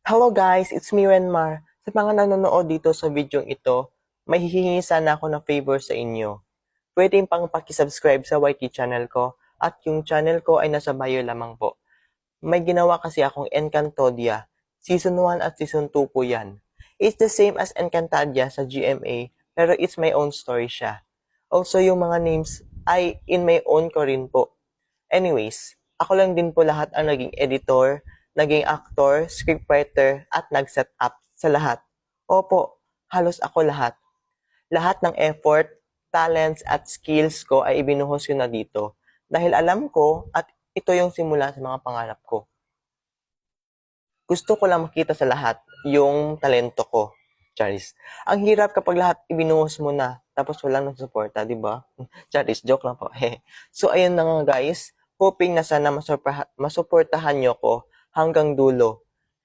Hello guys, it's me Renmar. Sa mga nanonood dito sa video ito, may hihingi sana ako ng favor sa inyo. Pwede pang pakisubscribe sa YT channel ko at yung channel ko ay nasa bio lamang po. May ginawa kasi akong Encantodia. Season 1 at Season 2 po yan. It's the same as Encantadia sa GMA, pero it's my own story siya. Also, yung mga names ay in my own ko rin po. Anyways, ako lang din po lahat ang naging editor, naging actor, scriptwriter, at nag-set up sa lahat. Opo, halos ako lahat. Lahat ng effort, talents, at skills ko ay ibinuhos ko na dito. Dahil alam ko at ito yung simula sa mga pangarap ko. Gusto ko lang makita sa lahat yung talento ko. Charis. Ang hirap kapag lahat ibinuhos mo na, tapos walang nagsuporta, di ba? Charis, joke lang po. So, ayun na nga guys. Hoping na sana masuportahan nyo ko hanggang dulo.